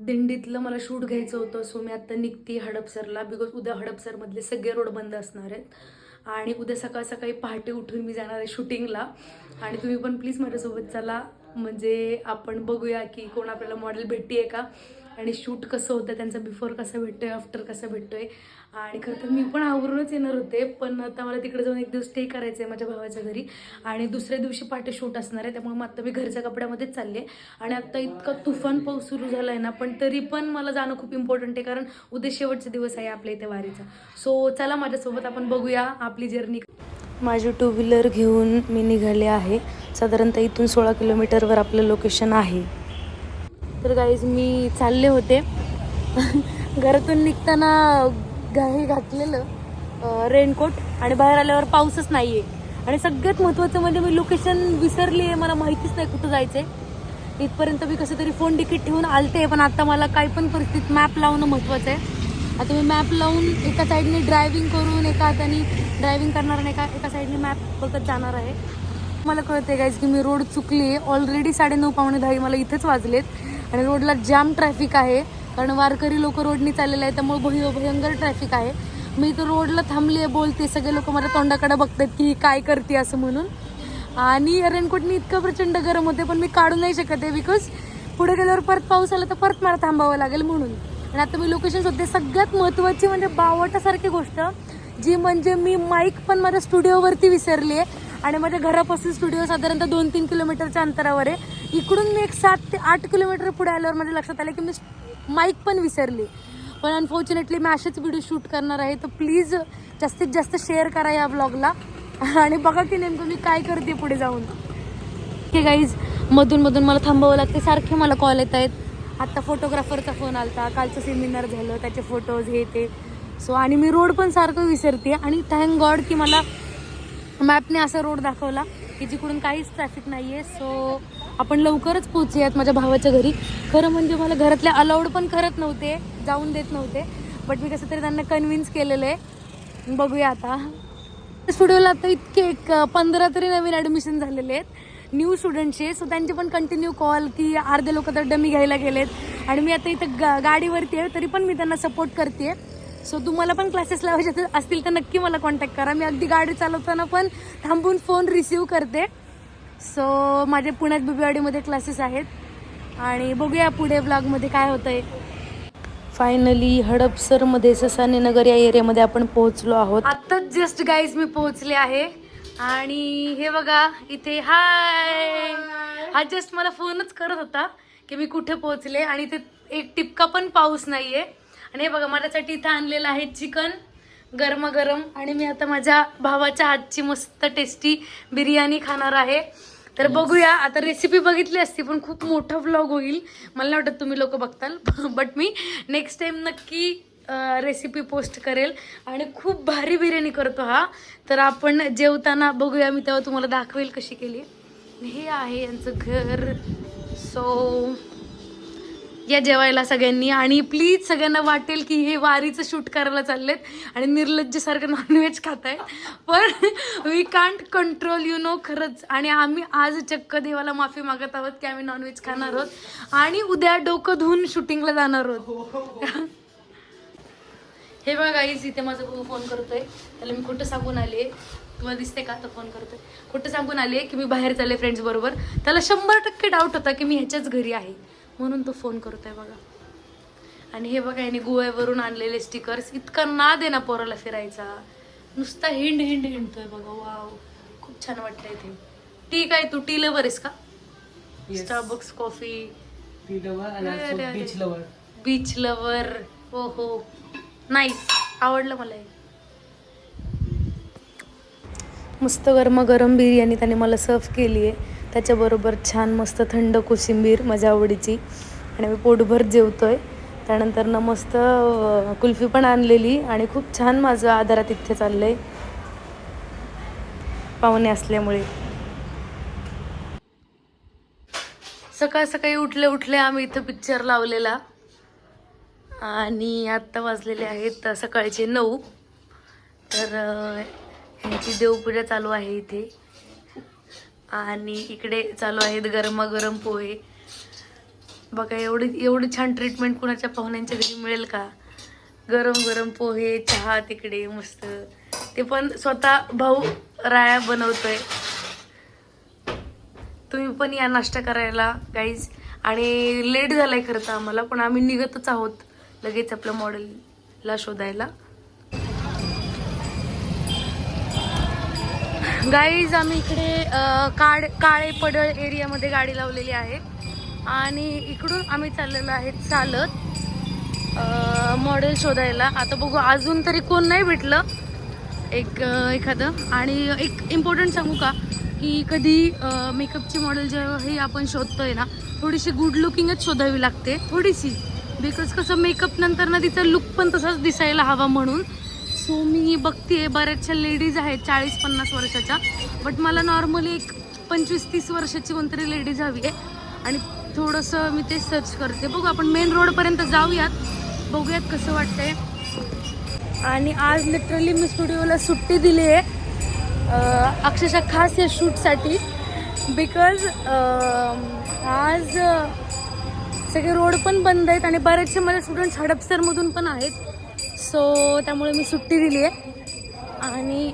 दिंडीतलं मला शूट घ्यायचं होतं. सो मी आता निघते हडपसरला, बिकॉज उद्या हडपसरमधले सगळे रोड बंद असणार आहेत आणि उद्या सकाळ सकाळी पहाटे उठून मी जाणार आहे शूटिंगला. आणि तुम्ही पण प्लीज माझ्यासोबत चला, म्हणजे आपण बघूया की कोण आपल्याला मॉडेल भेटते का आणि शूट कसं होतं, त्यांचा बिफोर कसा भेटतोय, आफ्टर कसा भेटतोय. आणि खरं तर मी पण आवरूनच येणार होते, पण आता मला तिकडे जाऊन एक दिवस स्टे करायचं आहे माझ्या भावाच्या घरी आणि दुसऱ्या दिवशी पहाटे शूट असणार आहे. त्यामुळे मग आता मी घरच्या कपड्यामध्येच चालले. आणि आता इतका तुफान पाऊस सुरू झाला आहे ना, पण तरी पण मला जाणं खूप इम्पॉर्टंट आहे, कारण उद्या शेवटचा दिवस आहे आपल्या इथे वारीचा. सो चला माझ्यासोबत, आपण बघूया आपली जर्नी. माझी टू व्हीलर घेऊन मी निघाले आहे. साधारणतः इथून 16 किलोमीटरवर आपलं लोकेशन आहे. तर गाईज मी चालले होते घरातून निघताना हे घातलेलं रेनकोट आणि बाहेर आल्यावर पाऊसच नाही आहे. आणि सगळ्यात महत्त्वाचं म्हणजे मी लोकेशन विसरली आहे, मला माहितीच नाही कुठं जायचं आहे. इथपर्यंत मी कसं तरी फोन तिकीट ठेवून आलते, पण आता मला काही पण परिस्थितीत मॅप लावणं महत्त्वाचं आहे. आता मी मॅप लावून एका साईडने ड्रायव्हिंग करून एका हाताने ड्रायव्हिंग करणार आणि एका साईडने मॅप बघत जाणार आहे. मला कळते गाईज की मी रोड चुकली आहे. ऑलरेडी 9:30 पावणे 10 मला इथेच वाजलेत आणि रोडला जाम ट्रॅफिक आहे, कारण वारकरी लोक रोडनी चाललेले आहेत, त्यामुळे भयंकर ट्रॅफिक आहे. मी तर रोडला थांबली आहे, बोलते, सगळे लोक माझ्या तोंडाकडे बघतात की काय करते असं म्हणून. आणि रेनकोटनी इतकं प्रचंड गरम होते, पण मी काढू नाही शकत आहे, बिकॉज पुढे गेल्यावर परत पाऊस आला तर परत मला थांबावं लागेल म्हणून. आणि आता मी लोकेशन शोधते. सगळ्यात महत्त्वाची म्हणजे बावटासारखी गोष्ट जी म्हणजे मी माईक पण माझ्या स्टुडिओवरती विसरली आहे आणि माझ्या घरापासून स्टुडिओ साधारणतः 2-3 किलोमीटरच्या अंतरावर आहे. इकडून मी एक 7 ते 8 किलोमीटर पुढे आल्यावर माझ्या लक्षात आलं की मी माईक पण विसरली. पण अनफॉर्च्युनेटली मी असेच व्हिडिओ शूट करणार आहे, तर प्लीज जास्तीत जास्त शेअर करा या ब्लॉगला आणि बघा की नेमकं मी काय करते पुढे जाऊन. ओके गाईज, मधून मला थांबावं लागते, सारखे मला कॉल येत आहेत. आत्ता फोटोग्राफरचा फोन आलता, कालचं सेमिनार झालं त्याचे फोटोज हे ते. सो आणि मी रोड पण सारखं विसरते. आणि थँक गॉड की मला मॅपने असा रोड दाखवला की जिकडून काहीच ट्रॅफिक नाही आहे. सो आपण लवकरच पोहोचूयात माझ्या भावाच्या घरी. खरं म्हणजे मला घरातले अलाउड पण करत नव्हते, जाऊन देत नव्हते, बट मी कसं तरी त्यांना कन्व्हिन्स केलेलं आहे. बघूया आता. स्टुडिओला आता इतके 15 तरी नवीन ॲडमिशन झालेले आहेत न्यू स्टुडंटचे. सो त्यांचे पण कंटिन्यू कॉल की अर्धे लोक तर डमी घ्यायला गेलेत आणि मी आता इथं गाडीवरती आहे, तरी पण मी त्यांना सपोर्ट करते. सो तुम्हाला पण क्लासेस लावायचे असतील तर नक्की मला कॉन्टॅक्ट करा. मी अगदी गाडी चालवताना पण थांबून फोन रिसीव करते. सो माझे पुण्यात बिबीवाडीमध्ये क्लासेस आहेत आणि बघूया पुढे ब्लॉगमध्ये काय होतं आहे. फायनली हडपसरमध्ये ससाने नगर या एरियामध्ये आपण पोहोचलो आहोत. आत्ताच जस्ट गाईज मी पोहोचले आहे आणि हे बघा इथे हाय, हा जस्ट मला फोनच करत होता की मी कुठे पोहोचले आणि इथे एक टिपका पण पाऊस नाहीये. आणि हे बघा माझ्यासाठी इथं आणलेलं आहे चिकन गरमागरम आणि मी आता माझ्या भावाच्या हातची मस्त टेस्टी बिर्याणी खाणार आहे. तर बघूया आता. रेसिपी बघितली असती पण खूप मोठा व्लॉग होईल, मला नाही वाटत तुम्ही लोक बघताल, बट मी नेक्स्ट टाइम नक्की रेसिपी पोस्ट करेल. आणि खूप भारी बिर्याणी करतो हा, तर आपण जेवताना बघूया, मी तेव्हा तुम्हाला दाखवेल कशी केली. हे आहे यांचं घर. सो या जेवायला सगळ्यांनी. आणि प्लीज सगळ्यांना वाटेल की हे वारीचं शूट करायला चाललेत आणि निर्लज्जसारखं नॉनव्हेज खात आहेत, पण we can't control you know खरंच. आणि आम्ही आज चक्क देवाला माफी मागत आहोत की आम्ही नॉनव्हेज खाणार आहोत आणि उद्या डोकं धुवून शूटिंगला जाणार आहोत. हे बघा गाईज, इथे माझा भाऊ फोन करतोय, त्याला मी खोटं सांगून आले, तुम्हाला दिसते का, तर फोन करतोय, खोटं सांगून आले की मी बाहेर चालले फ्रेंड्स बरोबर. त्याला 100% डाऊट होता की मी ह्याच्याच घरी आहे, म्हणून तो फोन करतोय बघा. आणि हे बघा याने गोव्यावरून आणलेले स्टिकर्स. इतका नाद आहे ना पोराला फिरायचा, नुसता हिंडतोय बघा. वाव, खूप छान वाटतंय ते. टी काय, तू टी लवर आहेस का? Starbucks coffee, beach lover. हो हो, नाईस, आवडलं मला हे. मस्त गरमागरम बिर्याणी त्याने मला सर्व केली आहे, त्याच्याबरोबर छान मस्त थंड कोशिंबीर माझ्या आवडीची. आणि मी पोटभर जेवतोय. त्यानंतर ना मस्त कुल्फी पण आणलेली आणि खूप छान माझं आधारात इथे चाललंय पाहुणे असल्यामुळे. सकाळ सकाळी उठले आम्ही इथं पिक्चर लावलेला आणि आत्ता वाजलेले आहेत सकाळचे 9. तर ह्यांची देवपूजा चालू आहे इथे आणि इकडे चालू आहेत गरमागरम पोहे. बघा एवढी छान ट्रीटमेंट कुणाच्या पाहुण्यांच्या घरी मिळेल का? गरम गरम पोहे चहा तिकडे मस्त, ते पण स्वतः भाऊ राया बनवतोय. तुम्ही पण या नाश्ता करायला गाईज. आणि लेट झालाय खरं तर आम्हाला, पण आम्ही निघतच आहोत लगेच आपल्या मॉडेलला शोधायला. गाईज आम्ही इकडे काळे पडळ एरियामध्ये गाडी लावलेली आहे आणि इकडून आम्ही चाललेलो आहे चालत मॉडेल शोधायला. आता बघू, अजून तरी कोण नाही भेटलं एखादं. आणि एक इम्पॉर्टंट सांगू का, की कधी मेकअपची मॉडेल जेव्हाही आपण शोधतोय ना, थोडीशी गुड लुकिंगच शोधावी लागते थोडीशी, बिकॉज कसं मेकअप नंतर ना तिचा लुक पण तसाच दिसायला हवा म्हणून. सो मी बघते बऱ्याचशा लेडीज आहेत 40-50 वर्षाच्या, बट मला नॉर्मली एक 25-30 वर्षाची कोणतरी लेडीज हवी आहे. आणि थोडंसं मी ते सर्च करते. बघू आपण मेन रोडपर्यंत जाऊयात, बघूयात कसं वाटतंय. आणि आज लिटरली मी स्टुडिओला सुट्टी दिली आहे अक्षरशः खास या शूटसाठी, बिकॉज आज सगळे रोड पण बंद आहेत आणि बरेचसे माझे स्टुडंट्स हडपसरमधून पण आहेत. सो त्यामुळे मी सुट्टी दिली आहे. आणि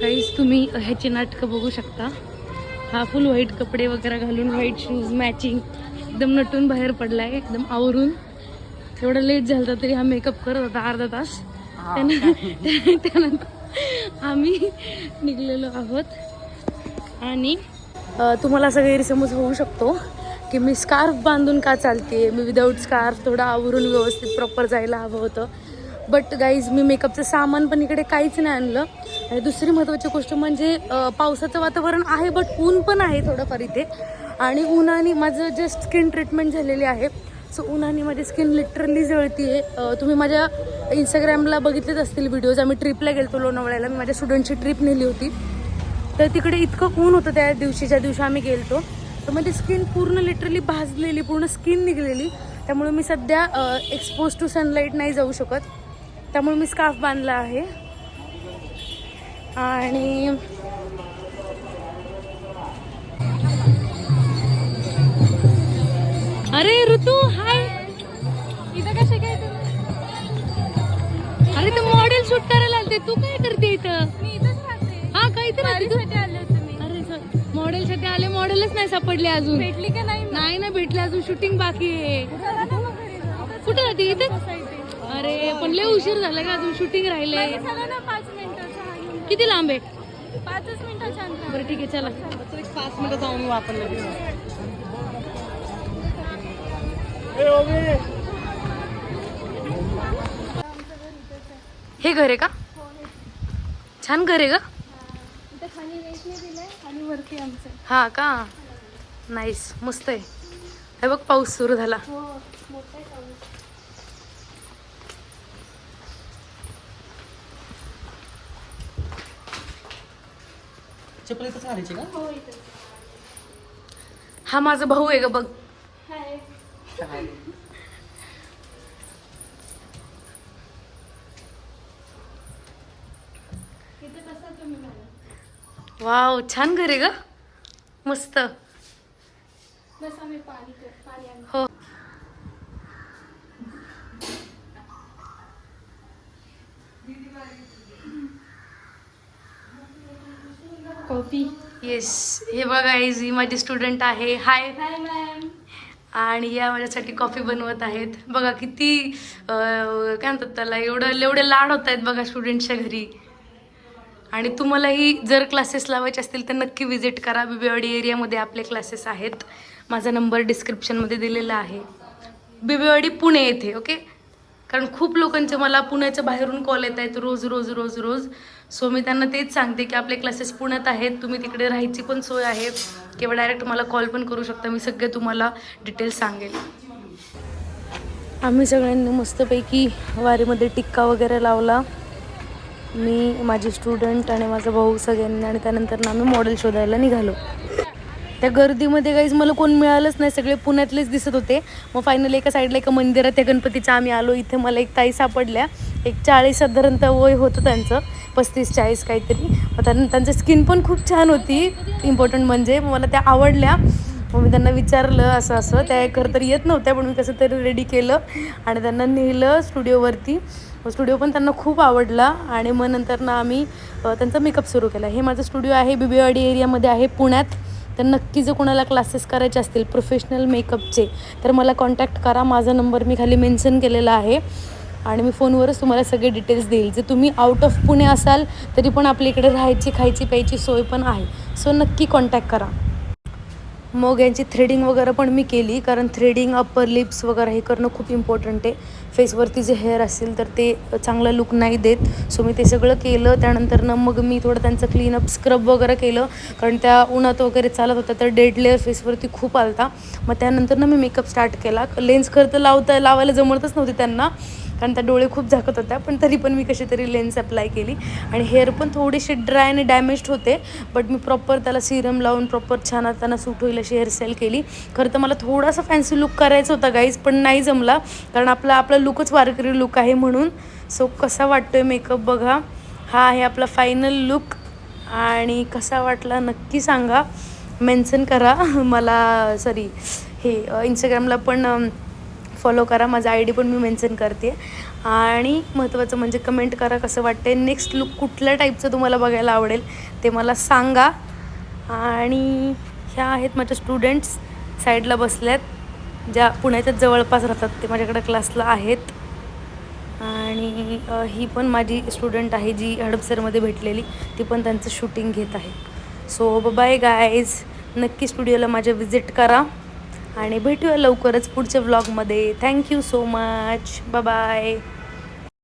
गाईज तुम्ही ह्याची नाटकं बघू शकता. हा फुल व्हाईट कपडे वगैरे घालून, व्हाईट शूज मॅचिंग, एकदम नटून बाहेर पडलाय एकदम आवरून. एवढं लेट झालं तरी हा मेकअप करत होता अर्धा तास. त्यानंतर आम्ही निघलेलो आहोत. आणि तुम्हाला असा गैरसमज होऊ शकतो की मी स्कार्फ बांधून का चालते, मी विदाऊट स्कार्फ थोडं आवरून व्यवस्थित प्रॉपर जायला हवं होतं. बट गाईज मी मेकअपचं सामान पण इकडे काहीच नाही आणलं. आणि दुसरी महत्त्वाची गोष्ट म्हणजे पावसाचं वातावरण आहे, बट ऊन पण आहे थोडंफार इथे. आणि उन्हाने माझं जस्ट स्किन ट्रीटमेंट झालेली आहे. सो उन्हाने माझी स्किन लिटरली जळती आहे. तुम्ही माझ्या इंस्टाग्रामला बघितलेच असतील व्हिडिओज. आम्ही ट्रिपला गेलो लोणावळ्याला, मी माझ्या स्टुडंटची ट्रिप नेली होती. तर तिकडे इतकं ऊन होतं त्या दिवशीच्या दिवशी आम्ही गेलतो. तर माझी स्किन पूर्ण लिटरली भाजलेली, पूर्ण स्किन निघलेली. त्यामुळे मी सध्या एक्सपोज टू सनलाईट नाही जाऊ शकत, त्यामुळे मी स्कार्फ बांधला आहे. आणि अरे ऋतू हाय, इथं कसे काय तुम्ही? अरे तू मॉडेल शूट करायला आलते, तू काय करते इथं? मी इथंच राहते. हा काय इथं राहते? आले होते मी. अरे मॉडेल साठी आले, मॉडेलच नाही सापडले अजून. भेटली का नाही? नाही भेटले अजून, शूटिंग बाकी आहे. कुठे राहते? इथं. अरे पण लय उशीर झाला का, अजून शूटिंग राहिलंय. 5 मिनिटाचं. किती लांब आहे? 5 मिनिटाच्या अंतर. बरं ठीक आहे चला, 5 मिनिटं जाऊन वापरलं. हे घर आहे का? छान घर आहे का? हा का, नाईस, मस्त आहे. हे बघ पाऊस सुरू झाला. हा माझा भाऊ आहे का बघ. वाव, छान घर आहे ग, मस्त. हो कॉफी. येस, हे बघा ही माझी स्टुडंट आहे. हाय मॅम. आणि या माझ्यासाठी कॉफी बनवत आहेत. बघा किती काय म्हणतात त्याला, एवढे लाड होत आहेत बघा स्टुडंटच्या घरी. आणि तुम्हालाही जर क्लासेस लावायचे असतील तर नक्की विजिट करा. बिबेवाडी एरियामध्ये आपले क्लासेस आहेत. माझा नंबर डिस्क्रिप्शनमध्ये दिलेला आहे. बिबेवाडी पुणे येथे, ओके. कारण खूप लोकांचे मला पुण्याच्या बाहेरून कॉल येत आहेत रोज. सो मी त्यांना तेच सांगते की आपले क्लासेस पुण्यात आहेत, तुम्ही तिकडे राहायची पण सोय आहे किंवा डायरेक्ट मला कॉल पण करू शकता. मी सगळे तुम्हाला डिटेल्स सांगेल. आम्ही सगळ्यांनी मस्तपैकी वारीमध्ये टिक्का वगैरे लावला, मी, माझी स्टुडंट आणि माझा भाऊ सगळ्यांनी. आणि त्यानंतर आम्ही मॉडेल शोधायला निघालो. त्या गर्दीमध्ये काहीच मला कोण मिळालंच नाही, सगळे पुण्यातलेच दिसत होते. मग फायनली एका साईडला एका मंदिरात त्या गणपतीच्या आम्ही आलो. इथे मला एक ताई सापडल्या, एक 40 साधारणतः वय होतं त्यांचं, 35-40 काहीतरी. त्यांची स्किन पण खूप छान होती, इम्पॉर्टंट म्हणजे मला त्या आवडल्या. मग मी त्यांना विचारलं असं असं, त्या खरं तर येत नव्हत्या, पण मी कसं तरी रेडी केलं आणि त्यांना नेलं स्टुडिओवरती. स्टुडिओ पण त्यांना खूप आवडला आणि मग नंतर ना आम्ही त्यांचा मेकअप सुरू केला. हे माझं स्टुडिओ आहे, बिबीवाडी एरियामध्ये आहे पुण्यात. तर नक्की जर कोणाला क्लासेस करायचे असतील प्रोफेशनल मेकअपचे तर मला कॉन्टॅक्ट करा. माझा नंबर मी खाली मेन्शन केलेला आहे आणि मी फोनवरच तुम्हाला सगळे डिटेल्स देईल. जर तुम्ही आउट ऑफ पुणे असाल तरी पण आपल्या इकडे राहायची खायची प्यायची सोय पण आहे. सो नक्की कॉन्टॅक्ट करा. मग यांची थ्रेडिंग वगैरे पण मी केली, कारण थ्रेडिंग, अप्पर लिप्स वगैरे हे करणं खूप इम्पॉर्टंट आहे. फेसवरती जे हेअर असेल तर ते चांगला लुक नाही देत. सो मी ते सगळं केलं. त्यानंतर मग मी थोडं त्यांचं क्लीनअप स्क्रब वगैरे केलं, कारण त्या उन्हात वगैरे चालत होत्या तर डेड लेअर फेसवरती खूप आलता. मग त्यानंतर मी मेकअप स्टार्ट केला. लेन्स खरं तर लावायला जमतच नव्हती त्यांना, कारण त्या डोळे खूप झाकत होत्या, पण तरी पण मी कशी तरी लेन्स अप्लाय केली. आणि हेअर पण थोडीशी ड्राय आणि डॅमेज्ड होते, बट मी प्रॉपर त्याला सिरम लावून प्रॉपर छान त्यांना सूट होईल अशी हेअरस्टाईल केली. खरं तर मला थोडासा फॅन्सी लुक करायचा होता गाईज, पण नाही जमला, कारण आपला लुकच वारकरी लुक आहे म्हणून. सो कसा वाटतोय मेकअप बघा. हा आहे आपला फायनल लुक आणि कसा वाटला नक्की सांगा. मेन्शन करा मला, हे इंस्टाग्रामला पण फॉलो करा, माझा ID पण मी मेन्शन करते. आणि महत्त्वाचं म्हणजे कमेंट करा कसं वाटते. नेक्स्ट लुक कुठल्या टाईपचं तुम्हाला बघायला आवडेल ते मला सांगा. आणि ह्या आहेत माझ्या स्टुडंट्स, साईडला बसल्यात, ज्या पुण्याच्या जवळपास राहतात, ते माझ्याकडे क्लासला आहेत. आणि ही पण माझी स्टुडंट आहे जी हडपसरमध्ये भेटलेली, ती पण त्यांचं शूटिंग घेत आहे. सो बाय गाईज, नक्की स्टुडिओला माझ्या विजिट करा आणि भेटूया लवकरच पुढच्या व्लॉगमध्ये. Thank you so much, bye.